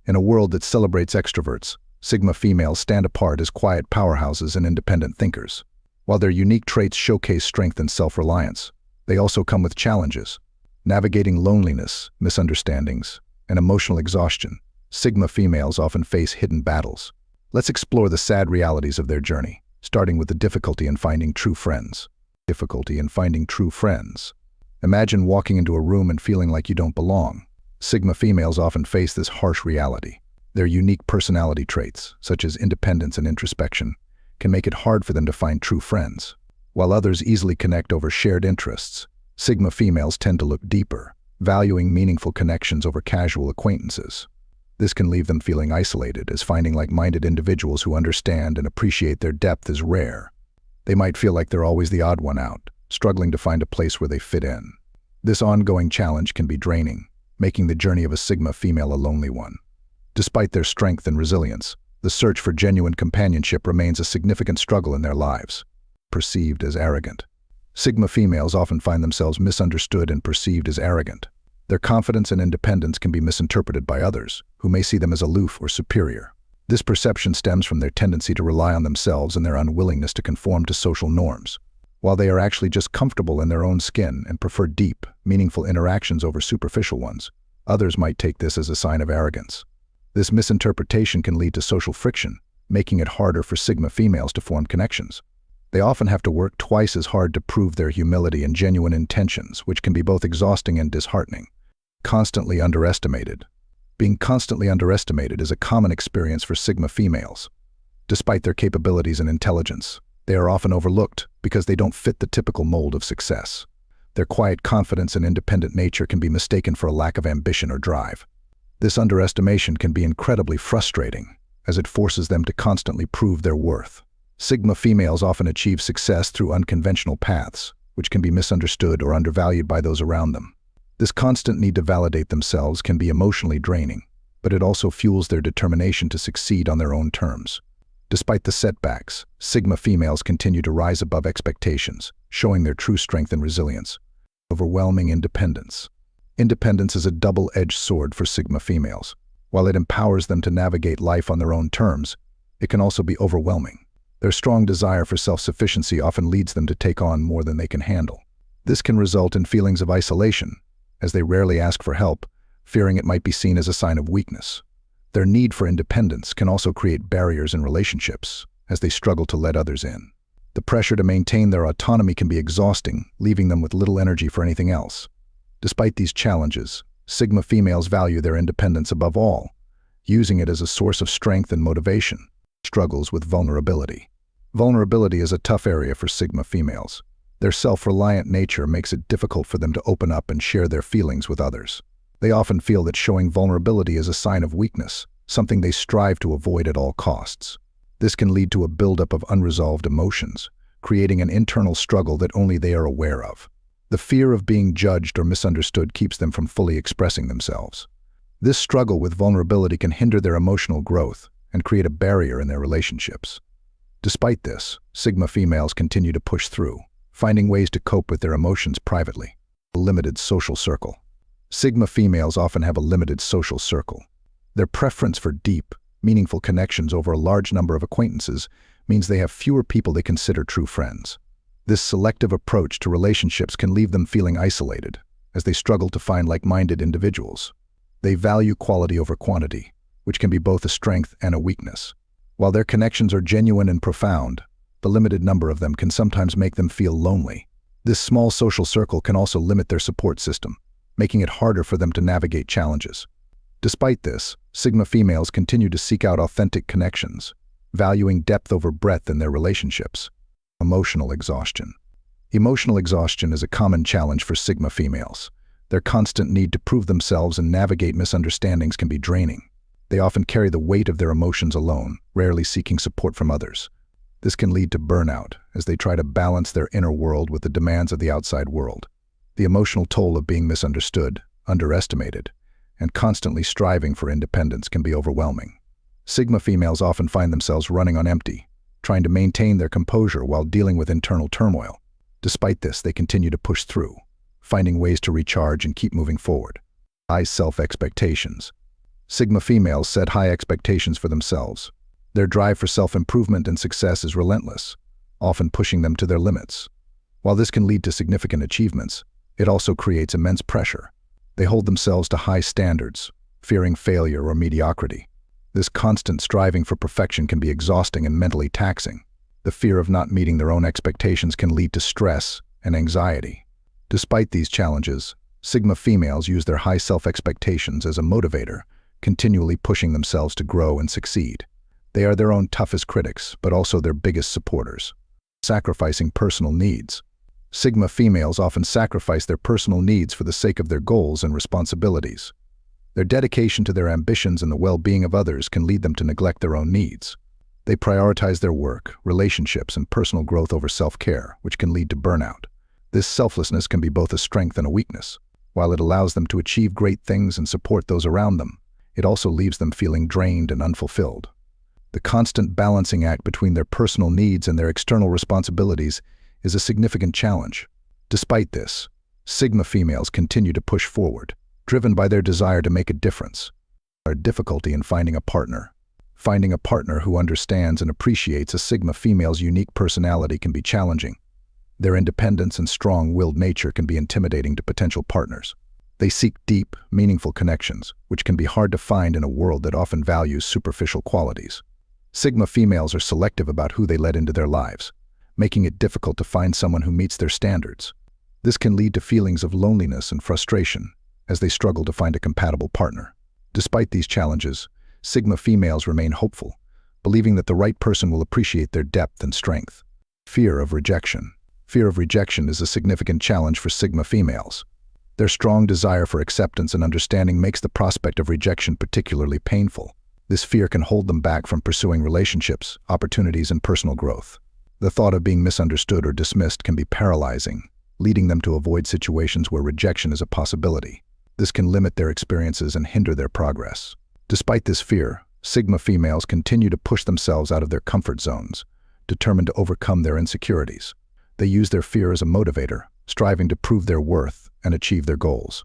In a world that celebrates extroverts, Sigma females stand apart as quiet powerhouses and independent thinkers. While their unique traits showcase strength and self-reliance, they also come with challenges. Navigating loneliness, misunderstandings, and emotional exhaustion, Sigma females often face hidden battles. Let's explore the sad realities of their journey, starting with the difficulty in finding true friends. Difficulty in finding true friends. Imagine walking into a room and feeling like you don't belong. Sigma females often face this harsh reality. Their unique personality traits, such as independence and introspection, can make it hard for them to find true friends. While others easily connect over shared interests, Sigma females tend to look deeper, valuing meaningful connections over casual acquaintances. This can leave them feeling isolated, as finding like-minded individuals who understand and appreciate their depth is rare. They might feel like they're always the odd one out, struggling to find a place where they fit in. This ongoing challenge can be draining, making the journey of a Sigma female a lonely one. Despite their strength and resilience, the search for genuine companionship remains a significant struggle in their lives. Perceived as arrogant. Sigma females often find themselves misunderstood and perceived as arrogant. Their confidence and independence can be misinterpreted by others, who may see them as aloof or superior. This perception stems from their tendency to rely on themselves and their unwillingness to conform to social norms. While they are actually just comfortable in their own skin and prefer deep, meaningful interactions over superficial ones, others might take this as a sign of arrogance. This misinterpretation can lead to social friction, making it harder for Sigma females to form connections. They often have to work twice as hard to prove their humility and genuine intentions, which can be both exhausting and disheartening. Constantly underestimated. Being constantly underestimated is a common experience for Sigma females. Despite their capabilities and intelligence, they are often overlooked because they don't fit the typical mold of success. Their quiet confidence and independent nature can be mistaken for a lack of ambition or drive. This underestimation can be incredibly frustrating, as it forces them to constantly prove their worth. Sigma females often achieve success through unconventional paths, which can be misunderstood or undervalued by those around them. This constant need to validate themselves can be emotionally draining, but it also fuels their determination to succeed on their own terms. Despite the setbacks, Sigma females continue to rise above expectations, showing their true strength and resilience. Overwhelming independence. Independence is a double-edged sword for Sigma females. While it empowers them to navigate life on their own terms, it can also be overwhelming. Their strong desire for self-sufficiency often leads them to take on more than they can handle. This can result in feelings of isolation, as they rarely ask for help, fearing it might be seen as a sign of weakness. Their need for independence can also create barriers in relationships, as they struggle to let others in. The pressure to maintain their autonomy can be exhausting, leaving them with little energy for anything else. Despite these challenges, Sigma females value their independence above all, using it as a source of strength and motivation. Struggles with vulnerability. Vulnerability is a tough area for Sigma females. Their self-reliant nature makes it difficult for them to open up and share their feelings with others. They often feel that showing vulnerability is a sign of weakness, something they strive to avoid at all costs. This can lead to a buildup of unresolved emotions, creating an internal struggle that only they are aware of. The fear of being judged or misunderstood keeps them from fully expressing themselves. This struggle with vulnerability can hinder their emotional growth and create a barrier in their relationships. Despite this, Sigma females continue to push through, finding ways to cope with their emotions privately. A limited social circle. Sigma females often have a limited social circle. Their preference for deep, meaningful connections over a large number of acquaintances means they have fewer people they consider true friends. This selective approach to relationships can leave them feeling isolated, as they struggle to find like-minded individuals. They value quality over quantity, which can be both a strength and a weakness. While their connections are genuine and profound, the limited number of them can sometimes make them feel lonely. This small social circle can also limit their support system, making it harder for them to navigate challenges. Despite this, Sigma females continue to seek out authentic connections, valuing depth over breadth in their relationships. Emotional exhaustion. Emotional exhaustion is a common challenge for Sigma females. Their constant need to prove themselves and navigate misunderstandings can be draining. They often carry the weight of their emotions alone, rarely seeking support from others. This can lead to burnout, as they try to balance their inner world with the demands of the outside world. The emotional toll of being misunderstood, underestimated, and constantly striving for independence can be overwhelming. Sigma females often find themselves running on empty, trying to maintain their composure while dealing with internal turmoil. Despite this, they continue to push through, finding ways to recharge and keep moving forward. High self-expectations. Sigma females set high expectations for themselves. Their drive for self-improvement and success is relentless, often pushing them to their limits. While this can lead to significant achievements, it also creates immense pressure. They hold themselves to high standards, fearing failure or mediocrity. This constant striving for perfection can be exhausting and mentally taxing. The fear of not meeting their own expectations can lead to stress and anxiety. Despite these challenges, Sigma females use their high self-expectations as a motivator, continually pushing themselves to grow and succeed. They are their own toughest critics, but also their biggest supporters. Sacrificing personal needs. Sigma females often sacrifice their personal needs for the sake of their goals and responsibilities. Their dedication to their ambitions and the well-being of others can lead them to neglect their own needs. They prioritize their work, relationships, and personal growth over self-care, which can lead to burnout. This selflessness can be both a strength and a weakness. While it allows them to achieve great things and support those around them, it also leaves them feeling drained and unfulfilled. The constant balancing act between their personal needs and their external responsibilities is a significant challenge. Despite this, Sigma females continue to push forward, driven by their desire to make a difference. There is difficulty in finding a partner. Finding a partner who understands and appreciates a Sigma female's unique personality can be challenging. Their independence and strong-willed nature can be intimidating to potential partners. They seek deep, meaningful connections, which can be hard to find in a world that often values superficial qualities. Sigma females are selective about who they let into their lives, making it difficult to find someone who meets their standards. This can lead to feelings of loneliness and frustration as they struggle to find a compatible partner. Despite these challenges, Sigma females remain hopeful, believing that the right person will appreciate their depth and strength. Fear of rejection. Fear of rejection is a significant challenge for Sigma females. Their strong desire for acceptance and understanding makes the prospect of rejection particularly painful. This fear can hold them back from pursuing relationships, opportunities, and personal growth. The thought of being misunderstood or dismissed can be paralyzing, leading them to avoid situations where rejection is a possibility. This can limit their experiences and hinder their progress. Despite this fear, Sigma females continue to push themselves out of their comfort zones, determined to overcome their insecurities. They use their fear as a motivator, striving to prove their worth and achieve their goals.